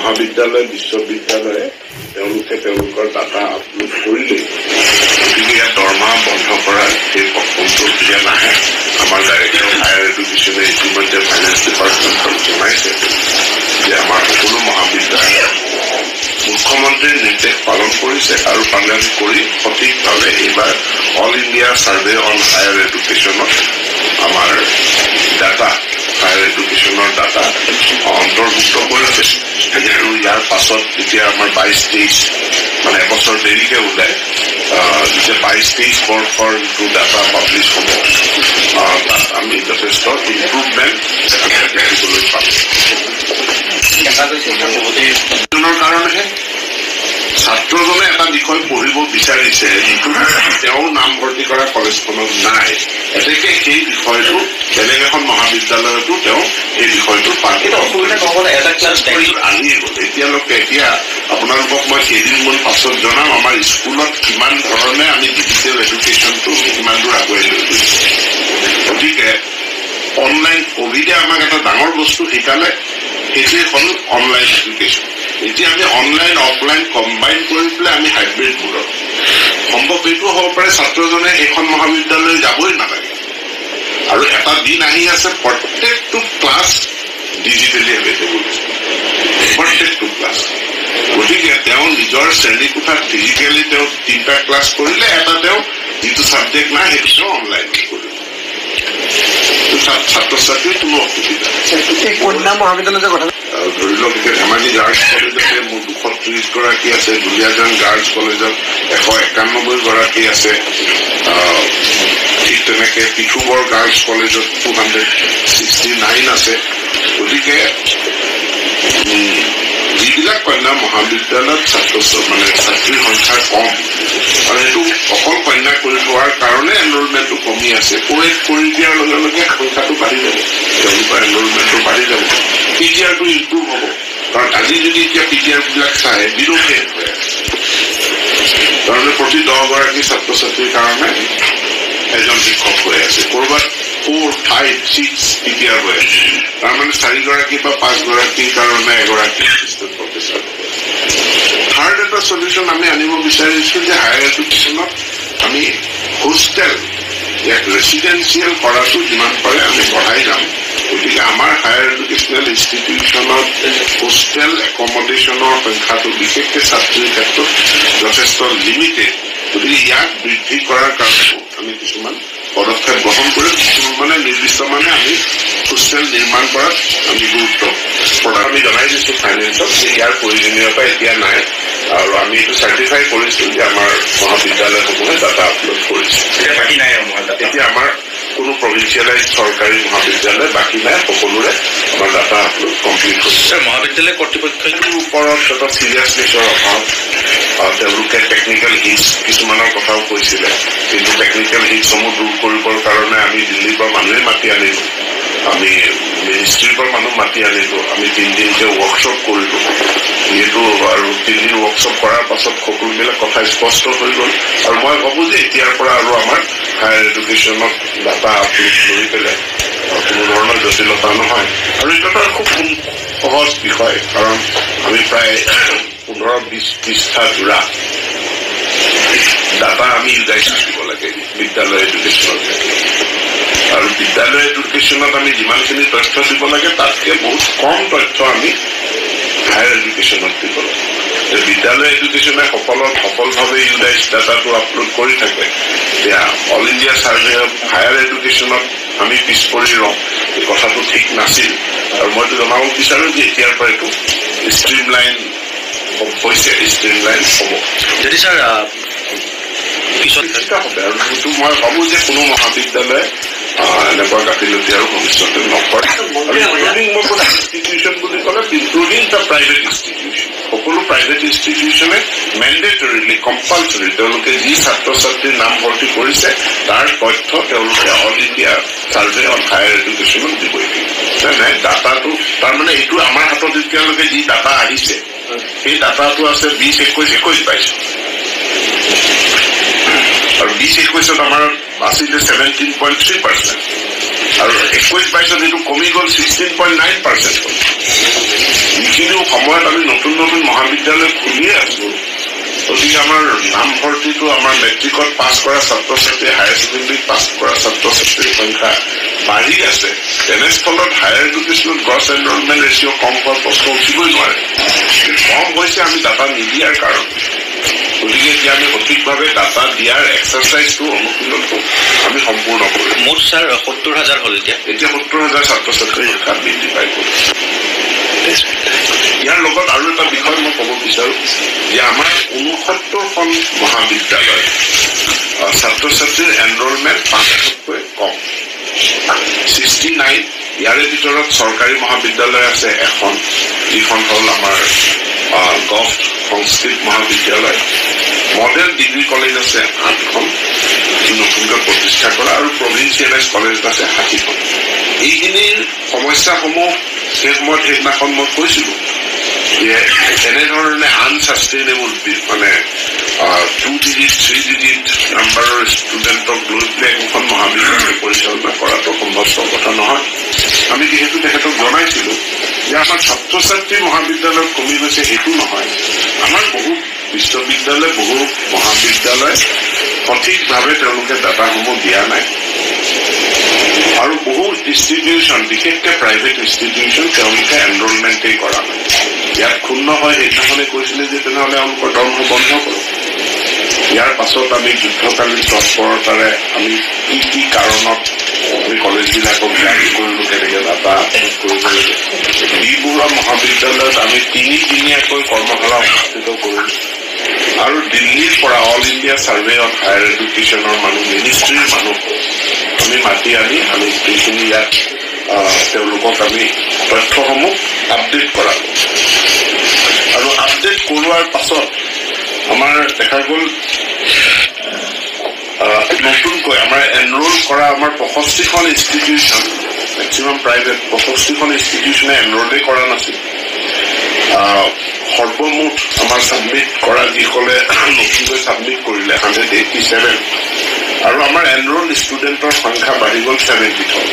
মহাবিদ্যালয় বিশ্ববিদ্যালয়ে তেওঁলোকে তেওঁলোকৰ ডাটা আপলোড কৰিলে গতিকে ইয়াত দৰমহা বন্ধ কৰাৰ সেই প্ৰকল্পটো এতিয়া নাহে আমাৰ ডাইৰেক্টৰ হায়াৰ এডুকেশ্যনে ইতিমধ্যে ফাইনেন্স ডিপাৰ্টমেণ্টক জনাইছে যে আমাৰ সকলো মহাবিদ্যালয় মুখ্যমন্ত্ৰীৰ নিৰ্দেশ পালন কৰিছে আৰু পালন কৰি সঠিকভাৱে এইবাৰ all India survey on higher এডুকেশ্যনত আমাৰ ডাটা হায়াৰ এডুকেশ্যনৰ ডাটা অন্তৰ্ভুক্ত কৰিছে আৰু ইয়াৰ পাছত যেতিয়া আমাৰ 22-23 মানে এবছৰ দেৰিকে ওলায় যেতিয়া 22-23 বৰ্ষৰ যিটো ডাটা পাব্লিছ হ'ব তাত আমি যথেষ্ট ইম্প্ৰুভমেণ্ট দেখিবলৈ পাম কাৰণেহে ছাত্ৰজনে এটা বিষয় পঢ়িব বিচাৰিছে যিটো তেওঁ নামভৰ্তি কৰা কলেজখনত নাই গতিকে সেই বিষয়টো বেলেগ এখন মহাবিদ্যালয়তো তেওঁ এই বিষয়টো এতিয়ালৈকে এতিয়া আপোনালোকক মই কেইদিনমান পাছত জনাম আমাৰ স্কুলত কিমান ধৰণে আমি ডিজিটেল এডুকেশ্যনটো কিমান দূৰ আগুৱাই লৈ গৈছো গতিকে অনলাইন কভিডে আমাক এটা ডাঙৰ বস্তু শিকালে সেইটোৱে হ'ল অনলাইন এডুকেশ্যন এতিয়া আমি অনলাইন অফলাইন কম্বাইন কৰি পেলাই আমি হাইব্ৰিড মোডত সম্ভৱ এইটো হ'ব পাৰে ছাত্ৰজনে সেইখন মহাবিদ্যালয় যাবই নালাগে আৰু এটা দিন আহি আছে প্ৰত্যেকটো ক্লাছ ডিজিটেলি এভেইলেবল প্ৰত্যেকটো ক্লাছ গতিকে তেওঁ নিজৰ শ্ৰেণীকোঠাত ফিজিকেলি তেওঁ 3টা ক্লাছ কৰিলে এটা তেওঁ যিটো ছাবজেক্ট নাই সেইটো তেওঁ অনলাইন কৰিব ছাত্ৰ ছাত্ৰীৰ কোনো অসুবিধা কন্যা মহাবিদ্যালয়ৰ কথা ধৰি লওক এতিয়া ধেমাজি গাৰ্লছ কলেজতে মোৰ 230 গৰাকী আছে দুলীয়াজান গাৰ্লছ কলেজত 191 গৰাকী আছে ঠিক তেনেকে পিঠুবৰ গাৰ্লছ কলেজত 269 আছে গতিকে যিবিলাক কন্যা মহাবিদ্যালয়ত মানে ছাত্ৰীৰ সংখ্যা কম আৰু সেইটো অকল কন্যা কৰি থোৱাৰ কাৰণে এনৰলমেণ্টটো কমি আছে কোৱেট কৰি দিয়াৰ লগে লগে সংখ্যাটো বাঢ়ি যাব তেওঁলোকৰ এনৰলমেণ্টটো বাঢ়ি যাব পিটিআৰটো ইম্প্ৰুভ হ'ব কাৰণ আজি যদি এতিয়া পিটিআৰবিলাক চাই বিৰোধে হৈ আছে তাৰমানে প্ৰতি 10 গৰাকী ছাত্ৰ ছাত্ৰীৰ কাৰণে এজন শিক্ষক হৈ আছে ক'ৰবাত 4, 5, 6 পিটিআৰ হৈ আছে তাৰমানে 4 গৰাকী বা 5 গৰাকীৰ কাৰণে এগৰাকী এছিষ্টেণ্ট প্ৰফেচৰ থাৰ্ড এটা সলিউশ্যন আমি আনিব বিচাৰিছো যে হায়াৰ এডুকেশ্যনত আমি হোষ্টেল ইয়াক ৰেচিডেঞ্চিয়েল কৰাটো যিমান পাৰে আমি বঢ়াই যাম গতিকে আমাৰ হায়াৰ এডুকেশ্যনেল ইনষ্টিটিউশ্যনত হোষ্টেল একমডেশ্যনৰ সংখ্যাটো বিশেষকৈ ছাত্ৰীৰ ক্ষেত্ৰত যথেষ্ট লিমিটেড গতিকে ইয়াক বৃদ্ধি কৰাৰ কাৰণে আমি কিছুমান পদক্ষেপ গ্ৰহণ কৰি মানে নিৰ্দিষ্ট মানে আমি হোষ্টেল নিৰ্মাণ কৰাত আমি গুৰুত্ব প্ৰদান আমি জনাই দিছো ফাইনেন্সক যে ইয়াৰ প্ৰয়োজনীয়তা এতিয়া নাই আৰু আমি এইটো চাৰ্টিফাই কৰিছো যে আমাৰ মহাবিদ্যালয়সমূহে ডাটা আপলোড কৰিছে এতিয়া আমাৰ কোনো প্ৰভিন্সিয়েলাইজ চৰকাৰী মহাবিদ্যালয় বাকী নাই সকলোৰে আমাৰ ডাটা আপলোড কমপ্লিট হৈছে মহাবিদ্যালয় কৰ্তৃপক্ষৰ ওপৰত এটা চিৰিয়াছনেছৰ অভাৱ তেওঁলোকে টেকনিকেল হিটছ কিছুমানৰ কথাও কৈছিলে কিন্তু টেকনিকেল হিটছসমূহ দূৰ কৰিবৰ কাৰণে আমি দিল্লীৰ পৰা মানুহে মাতি আনিলো আমি মিনিষ্ট্ৰীৰ পৰা মানুহ মাতি আনিলো আমি 3 দিনকে ৱৰ্কশ্বপ কৰিলো যিহেতু আৰু 3 দিন ৱৰ্কশ্বপ কৰাৰ পাছত সকলোবিলাক কথা স্পষ্ট হৈ গ'ল আৰু মই ভাবো যে এতিয়াৰ পৰা আৰু আমাৰ হায়াৰ এডুকেশ্যনত ডাটা আপলোড কৰি পেলাই কোনো ধৰণৰ জটিলতা নহয় আৰু এইটো এটা খুব সহজ বিষয় কাৰণ আমি প্ৰায় 15-20 পৃষ্ঠা জোৰা ডাটা আমি ইউজাইজ কৰিব লাগে বিদ্যালয় এডুকেশ্যনৰ আৰু বিদ্যালয় এডুকেশ্যনত আমি যিমানখিনি তথ্য দিব লাগে তাতকৈ বহুত কম তথ্য আমি হায়াৰ এডুকেশ্যনত দিব লাগে বিদ্যালয় এডুকেশ্যনে সফলভাৱে ইউজাইজ ডাটাটো আপলোড কৰি থাকে এতিয়া all India survey of higher এডুকেশ্যনত আমি পিছ পৰি ৰওঁ এই কথাটো ঠিক নাছিল আৰু মইতো জনাব বিচাৰো যে এতিয়াৰ পৰা এইটো ষ্ট্ৰীমলাইন হৈছে ষ্ট্ৰীমলাইন হ'ব যদি ছাৰ পিছত হবে আৰু সেইটো মই ভাবো যে কোনো মহাবিদ্যালয়ে এনেকুৱা গাফিলতি আৰু ভৱিষ্যতে নকৰে ইনষ্টিটিউশ্যন বুলি ক'লে ইনক্লুডিং দ্য প্ৰাইভেট ইনষ্টিটিউশ্যন সকলো প্ৰাইভেট ইনষ্টিটিউশ্যনে মেণ্ডেটৰিলি কম্পালচৰি তেওঁলোকে যি ছাত্ৰ ছাত্ৰীৰ নাম ভৰ্তি কৰিছে তাৰ তথ্য তেওঁলোকে all India survey on higher এডুকেশ্যনত দিবই নাই ডাটাটো তাৰমানে এইটো আমাৰ হাতত এতিয়ালৈকে যি ডাটা আহিছে সেই ডাটাটো আছে 20-21 পাইছো আৰু 20-21ত আমাৰ আছিলে 17.3%। আৰু 21-22 এইটো কমি গ'ল 16.9%। যিখিনি সময়ত আমি নতুন নতুন মহাবিদ্যালয় খুলিয়ে আছো, গতিকে আমাৰ নামভৰ্তিটো আমাৰ মেট্ৰিকত পাছ কৰা ছাত্ৰ ছাত্ৰী, হায়াৰ ছেকেণ্ডেৰীত পাছ কৰা ছাত্ৰ ছাত্ৰীৰ সংখ্যা বাঢ়ি আছে। তেনেস্থলত হায়াৰ এডুকেশ্যনত গ্ৰছ এনৰলমেণ্ট ৰেচিঅ' কম হোৱাৰ প্ৰশ্ন উঠিবই নোৱাৰে। কম হৈছে আমি ডাটা নিদিয়াৰ কাৰণ। গতিকে এতিয়া আমি সঠিকভাৱে ডাটা দিয়াৰ এক্সাৰচাইজটো অনুশীলনটো আমি সম্পূৰ্ণ কৰিম। মুঠ ছাৰ 70,000 হ'ল এতিয়া 70,000 ছাত্ৰ ছাত্ৰীৰ সংখ্যা বৃদ্ধি পাই গ'ল। ইয়াৰ লগত আৰু এটা বিষয় মই ক'ব বিচাৰো যে আমাৰ 69খন মহাবিদ্যালয় ছাত্ৰ ছাত্ৰীৰ এনৰলমেণ্ট 5%তকৈ কম, 69। ইয়াৰে ভিতৰত চৰকাৰী মহাবিদ্যালয় আছে এখন, যিখন হ'ল আমাৰ গভ সংস্কৃত মহাবিদ্যালয়। মডেল ডিগ্ৰী কলেজ আছে 8খন, নতুনকৈ প্ৰতিষ্ঠা কৰা, আৰু প্ৰভিন্সিয়েলাইজ কলেজ আছে 60খন। এইখিনিৰ সমস্যাসমূহ সেই সময়ত সেইদিনাখন মই কৈছিলো যে এনেধৰণে আনচাষ্টেইনেবল, মানে 2 ডিজিট 3 ডিজিট নাম্বাৰৰ ষ্টুডেণ্টক লৈ পেলাই একোখন মহাবিদ্যালয় পৰিচালনা কৰাটো সম্ভৱপৰ কথা নহয়। আমি যিহেতু তেখেতক জনাইছিলো যে আমাৰ ছাত্ৰ ছাত্ৰী মহাবিদ্যালয়ত কমি গৈছে, সেইটো নহয়। আমাৰ বহু বিশ্ববিদ্যালয়, বহু মহাবিদ্যালয় সঠিকভাৱে তেওঁলোকে ডাটাসমূহ দিয়া নাই, আৰু বহু ইনষ্টিটিউশ্যন, বিশেষকৈ প্ৰাইভেট ইনষ্টিটিউশ্যন, তেওঁলোকে এনৰলমেণ্টেই কৰা নাই। ইয়াত ক্ষুণ্ণ হয় সেইদিনাখনে কৈছিলে যে তেনেহ'লে তেওঁলোকৰ দৰমহা বন্ধ কৰক। ইয়াৰ পাছত আমি যুদ্ধকালীন তৎপৰতাৰে আমি কি কাৰণত আমি কলেজবিলাকক জাৰি কৰিলো, কেনেকৈ ডাটা আপলোড কৰিব লাগে। যিবোৰ মহাবিদ্যালয়ত আমি 3 দিনীয়াকৈ কৰ্মশালা অনুষ্ঠিত কৰিলো, আৰু দিল্লীৰ পৰা all India survey of higher এডুকেশ্যনৰ মানুহ, মিনিষ্ট্ৰীৰ মানুহ আমি মাতি আনি আমি গোটেইখিনি ইয়াত তেওঁলোকক আমি তথ্যসমূহ আপডেট কৰালো। আৰু আপডেট কৰোৱাৰ পাছত আমাৰ দেখা গ'ল নতুনকৈ আমাৰ এনৰোল কৰা আমাৰ 65খন ইনষ্টিটিউশ্যন, মেক্সিমাম প্ৰাইভেট 65খন ইনষ্টিটিউশ্যনে এনৰোলেই কৰা নাছিল। সৰ্বমুঠ আমাৰ ছাবমিট কৰা যিসকলে নতুনকৈ ছাবমিট কৰিলে 187, আৰু আমাৰ এনৰোল ষ্টুডেণ্টৰ সংখ্যা বাঢ়ি গ'ল 70,000।